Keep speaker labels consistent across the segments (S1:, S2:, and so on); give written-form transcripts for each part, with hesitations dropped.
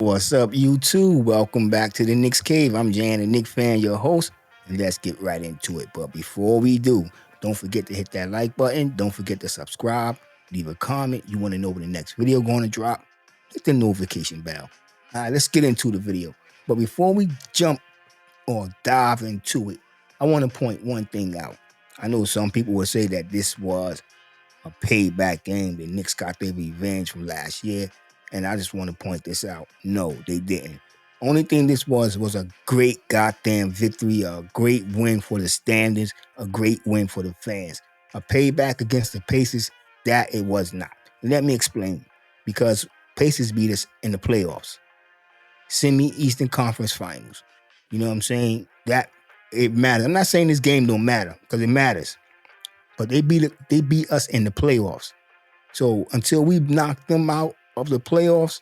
S1: What's up, YouTube? Welcome back to the Knicks Cave. I'm Jan, the Knicks fan, your host, and let's get right into it. But before we do, don't forget to hit that like button. Don't forget to subscribe. Leave a comment. You want to know when the next video going to drop? Hit the notification bell. All right, let's get into the video. But before we jump or dive into it, I want to point one thing out. I know some people will say that this was a payback game. The Knicks got their revenge from last year. And I just want to point this out. No, they didn't. Only thing this was a great goddamn victory, a great win for the standards, a great win for the fans. A payback against the Pacers, that it was not. Let me explain. Because Pacers beat us in the playoffs, semi-Eastern Conference Finals. You know what I'm saying? That it matters. I'm not saying this game don't matter, because it matters. But they beat us in the playoffs. So until we knock them out of the playoffs,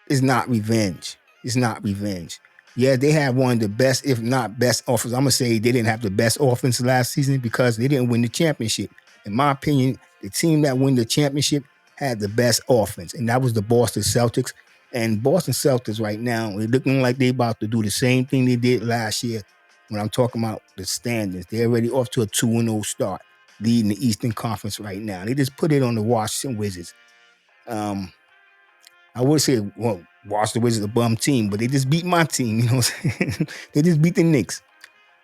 S1: it's not revenge. It's not revenge. Yeah, they had one of the best, if not best, offense. I'm gonna say they didn't have the best offense last season because they didn't win the championship. In my opinion, the team that won the championship had the best offense, and that was the Boston Celtics. And Boston Celtics right now, they're looking like they about to do the same thing they did last year. When I'm talking about the standings, they're already off to a 2-0 start, leading the Eastern Conference right now. They just put it on the Washington Wizards. I would say, well, Washington Wizards a bum team, but they just beat my team. You know what I'm saying? They just beat the Knicks.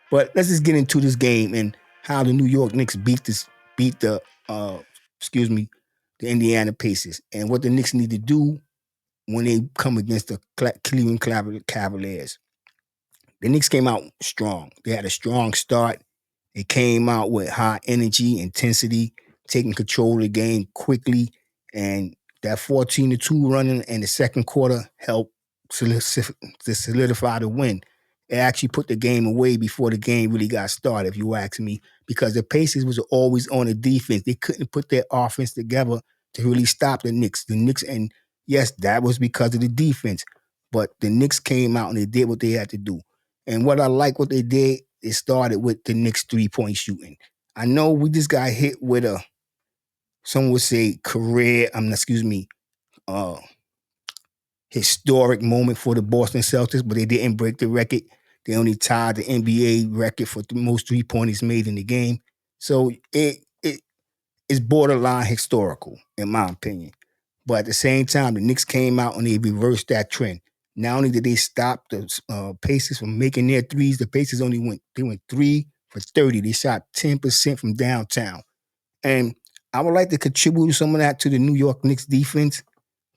S1: But let's just get into this game and how the New York Knicks beat the the Indiana Pacers, and what the Knicks need to do when they come against the Cleveland Cavaliers. The Knicks came out strong. They had a strong start. They came out with high energy, intensity, taking control of the game quickly, and that 14-2 running in the second quarter helped solidify the win. It actually put the game away before the game really got started, if you ask me, because the Pacers was always on the defense. They couldn't put their offense together to really stop the Knicks. The Knicks, and yes, that was because of the defense, but the Knicks came out and they did what they had to do. And what I like what they did, it started with the Knicks 3-point shooting. I know we just got hit with some would say uh, historic moment for the Boston Celtics, but they didn't break the record. They only tied the NBA record for the most 3-pointers made in the game. So it is borderline historical, in my opinion. But at the same time, the Knicks came out and they reversed that trend. Not only did they stop the Pacers from making their threes, the Pacers went 3 for 30. They shot 10% from downtown. And I would like to contribute some of that to the New York Knicks defense.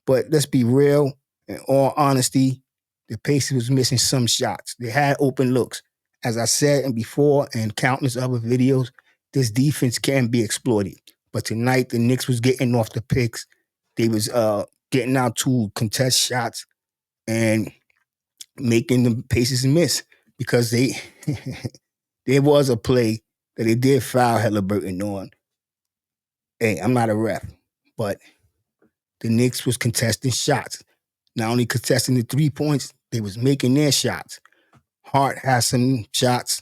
S1: But let's be real, in all honesty, the Pacers was missing some shots. They had open looks. As I said and before and countless other videos, this defense can be exploited. But tonight, the Knicks was getting off the picks. They was getting out to contest shots and making the Pacers miss because they there was a play that they did foul Halliburton on. Hey, I'm not a ref, but the Knicks was contesting shots. Not only contesting the 3 points, they was making their shots. Hart had some shots.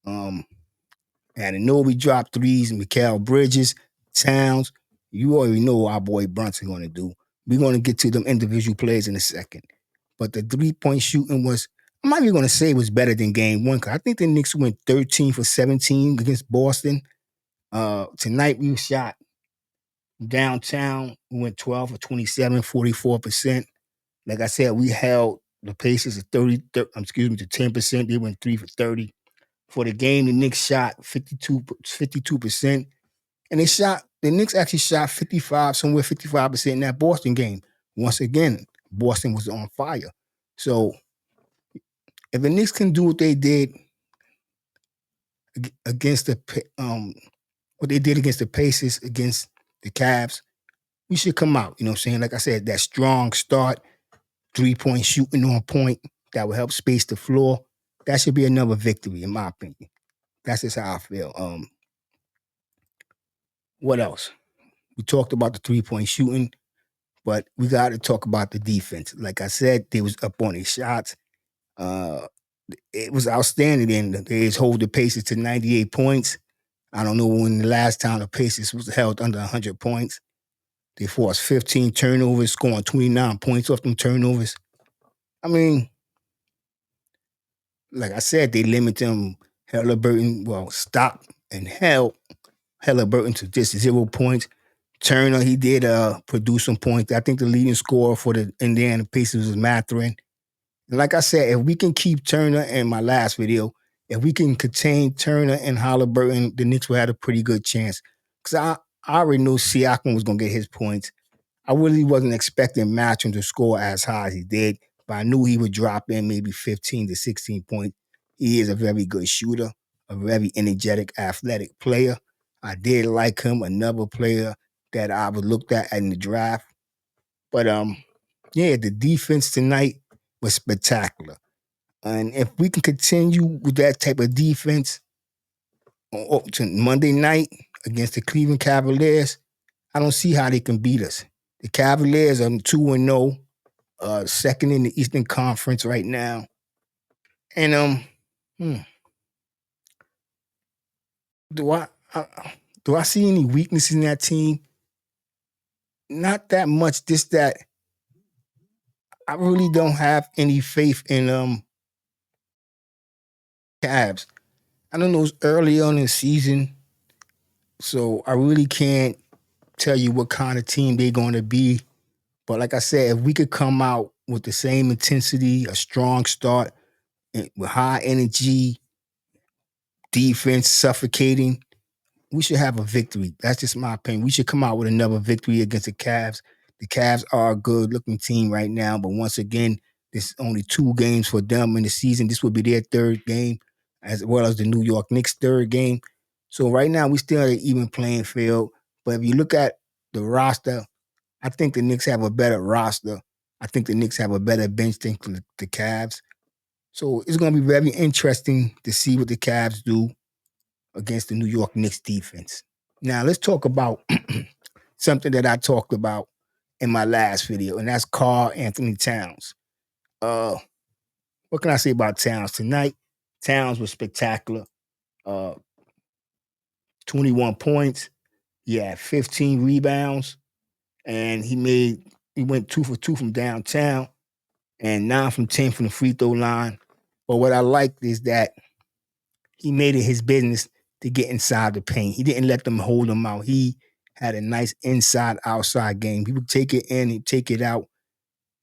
S1: Ananobi dropped threes. Mikal Bridges, Towns. You already know what our boy Brunson going to do. We're going to get to them individual players in a second. But the 3-point shooting was, I'm not even going to say it was better than game one, because I think the Knicks went 13 for 17 against Boston. Tonight we shot downtown. We went 12 for 27, 44%. Like I said, we held the Pacers to 10%. They went 3 for 30. For the game, the Knicks shot 52%. And the Knicks actually shot 55% in that Boston game. Once again, Boston was on fire. So if the Knicks can do what they did against what they did against the Pacers, against the Cavs, we should come out. You know what I'm saying? Like I said, that strong start, 3-point shooting on point that will help space the floor. That should be another victory, in my opinion. That's just how I feel. What else? We talked about the 3-point shooting, but we got to talk about the defense. Like I said, they was up on their shots. It was outstanding. And they just hold the Pacers to 98 points. I don't know when the last time the Pacers was held under 100 points. They forced 15 turnovers, scoring 29 points off them turnovers. I mean, like I said, they limit him Halliburton, well, Stock and Halliburton to just 0 points. Turner, he did produce some points. I think the leading scorer for the Indiana Pacers was Mathurin. Like I said, if we can keep Turner in my last video, if we can contain Turner and Halliburton, the Knicks will have a pretty good chance. Because I already knew Siakam was going to get his points. I really wasn't expecting Mathurin to score as high as he did, but I knew he would drop in maybe 15 to 16 points. He is a very good shooter, a very energetic, athletic player. I did like him, another player that I was looked at in the draft. But yeah, the defense tonight was spectacular. And if we can continue with that type of defense to Monday night against the Cleveland Cavaliers, I don't see how they can beat us. The Cavaliers are 2-0, second in the Eastern Conference right now. And do do I see any weaknesses in that team? Not that much. Just that I really don't have any faith in Cavs. I don't know, it's early on in the season, so I really can't tell you what kind of team they're going to be. But like I said, if we could come out with the same intensity, a strong start, with high energy, defense suffocating, we should have a victory. That's just my opinion. We should come out with another victory against the Cavs. The Cavs are a good looking team right now, but once again, there's only 2 games for them in the season. This will be their 3rd game, as well as the New York Knicks' 3rd game. So right now, we still at an even playing field. But if you look at the roster, I think the Knicks have a better roster. I think the Knicks have a better bench than the Cavs. So it's going to be very interesting to see what the Cavs do against the New York Knicks defense. Now let's talk about something that I talked about in my last video, and that's Karl Anthony Towns. Uh, what can I say about Towns tonight? Towns was spectacular. Uh, 21 points. He had 15 rebounds, and he went 2 for 2 from downtown, and 9 from 10 from the free throw line. But what I liked is that he made it his business to get inside the paint. He didn't let them hold him out. He had a nice inside outside game. He would take it in, he'd take it out.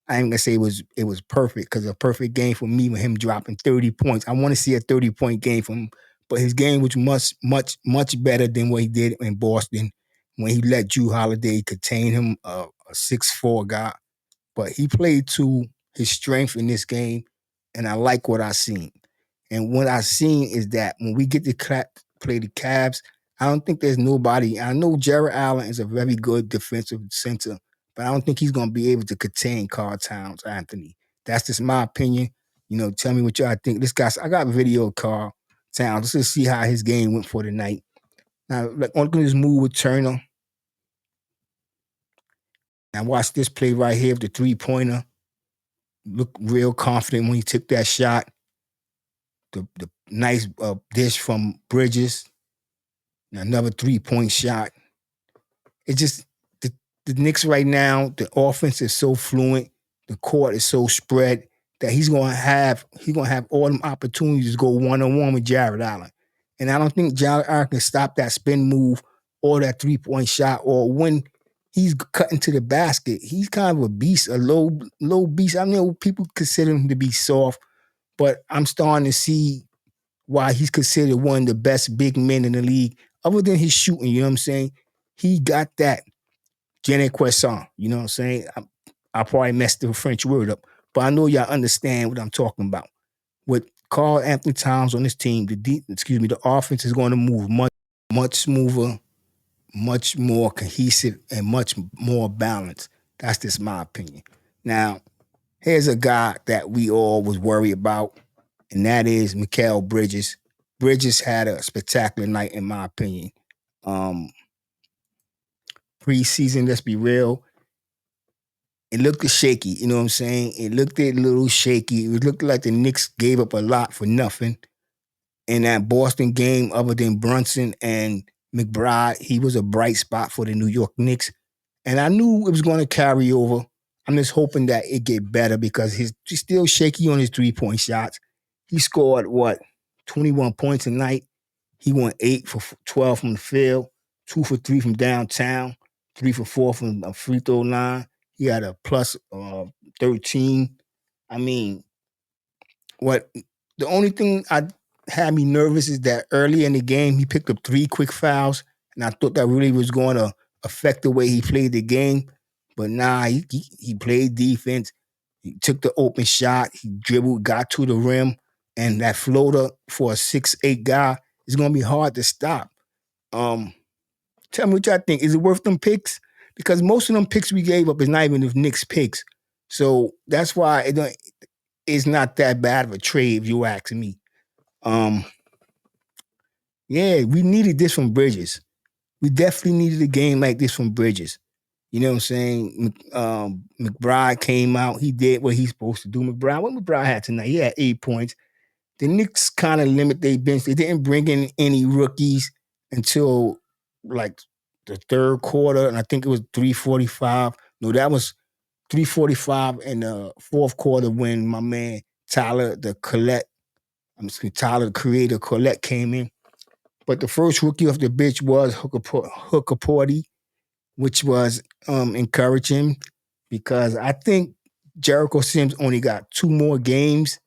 S1: I ain't gonna say it was perfect, because a perfect game for me with him dropping 30 points. I want to see a 30-point game from him, but his game was much better than what he did in Boston when he let Jrue Holiday contain him, a 6'4" guy. But he played to his strength in this game, and I like what I seen. And what I seen is that when we get to play the Cavs, I don't think there's nobody. I know Jared Allen is a very good defensive center, but I don't think he's going to be able to contain Karl Towns, Anthony. That's just my opinion. Tell me what y'all think. This guy, I got a video of Karl Towns. Let's just see how his game went for the night. Now, look at this move with Turner. Now, watch this play right here with the 3-pointer. Looked real confident when he took that shot. The nice dish from Bridges. Another 3-point shot. It's just the Knicks right now, the offense is so fluent, the court is so spread that he's gonna have all them opportunities to go one-on-one with Jared Allen. And I don't think Jared Allen can stop that spin move or that 3-point shot, or when he's cutting to the basket. He's kind of a beast, a low beast. I know people consider him to be soft, but I'm starting to see why he's considered one of the best big men in the league, other than his shooting. You know what I'm saying? He got that Jenny Croissant. You know what I'm saying? I probably messed the French word up, but I know y'all understand what I'm talking about. With Karl Anthony Towns on this team, the offense is going to move much smoother, much more cohesive, and much more balanced. That's just my opinion. Now, here's a guy that we all was worried about, and that is Mikal Bridges. Bridges had a spectacular night, in my opinion. Preseason, let's be real, it looked shaky. You know what I'm saying? It looked a little shaky. It looked like the Knicks gave up a lot for nothing. In that Boston game, other than Brunson and McBride, he was a bright spot for the New York Knicks. And I knew it was going to carry over. I'm just hoping that it get better because he's still shaky on his 3-point shots. He scored what 21 points a night. He went 8 for 12 from the field, 2 for 3 from downtown, 3 for 4 from a free throw line. He had a plus 13. I mean, what the only thing I had me nervous is that early in the game he picked up 3 quick fouls, and I thought that really was going to affect the way he played the game. But nah, he played defense. He took the open shot. He dribbled, got to the rim, and that floater for a 6'8" guy is going to be hard to stop. Um, Tell me what y'all think. Is it worth them picks? Because most of them picks we gave up is not even the Knicks picks. So that's why it's not that bad of a trade if you ask me. Um, yeah, we needed this from Bridges. We definitely needed a game like this from Bridges. You know what I'm saying? McBride came out. He did what he's supposed to do. What McBride had tonight? He had 8 points. The Knicks kind of limit their bench. They didn't bring in any rookies until like the third quarter, and I think it was 3:45. No, that was 3:45 in the fourth quarter when my man Tyler the creator Collette came in. But the first rookie off the bench was Hooker Porty, which was encouraging because I think Jericho Sims only got 2 more games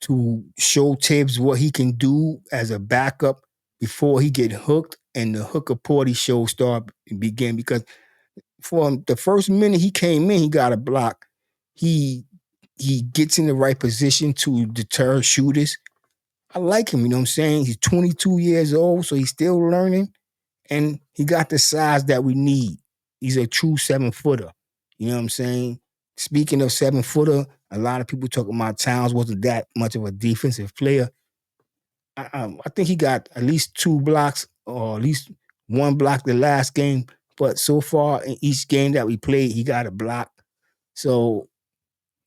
S1: to show Tibbs what he can do as a backup before he get hooked and the Hooker Porty show start begin. Because for the first minute he came in, he got a block. He gets in the right position to deter shooters. I like him, you know what I'm saying? He's 22 years old, so he's still learning, and he got the size that we need. He's a true 7-footer. You know what I'm saying? Speaking of 7-footer, a lot of people talking about Towns wasn't that much of a defensive player. I think he got at least 2 blocks or at least 1 block the last game. But so far in each game that we played, he got a block. So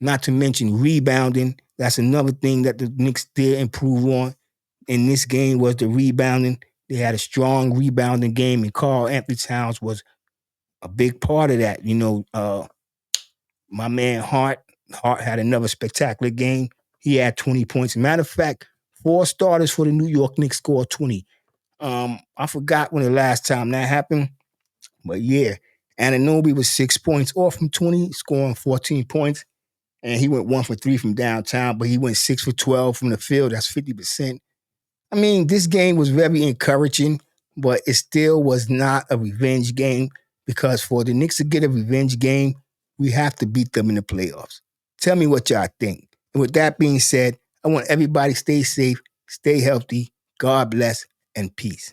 S1: not to mention rebounding. That's another thing that the Knicks did improve on in this game was the rebounding. They had a strong rebounding game, and Karl Anthony Towns was a big part of that. My man Hart had another spectacular game. He had 20 points. Matter of fact, 4 starters for the New York Knicks scored 20. I forgot when the last time that happened, but yeah, Anunoby was 6 points off from 20, scoring 14 points, and he went 1 for 3 from downtown, but he went 6 for 12 from the field. That's 50%. I mean, this game was very encouraging, but it still was not a revenge game because for the Knicks to get a revenge game, we have to beat them in the playoffs. Tell me what y'all think. And with that being said, I want everybody to stay safe, stay healthy, God bless, and peace.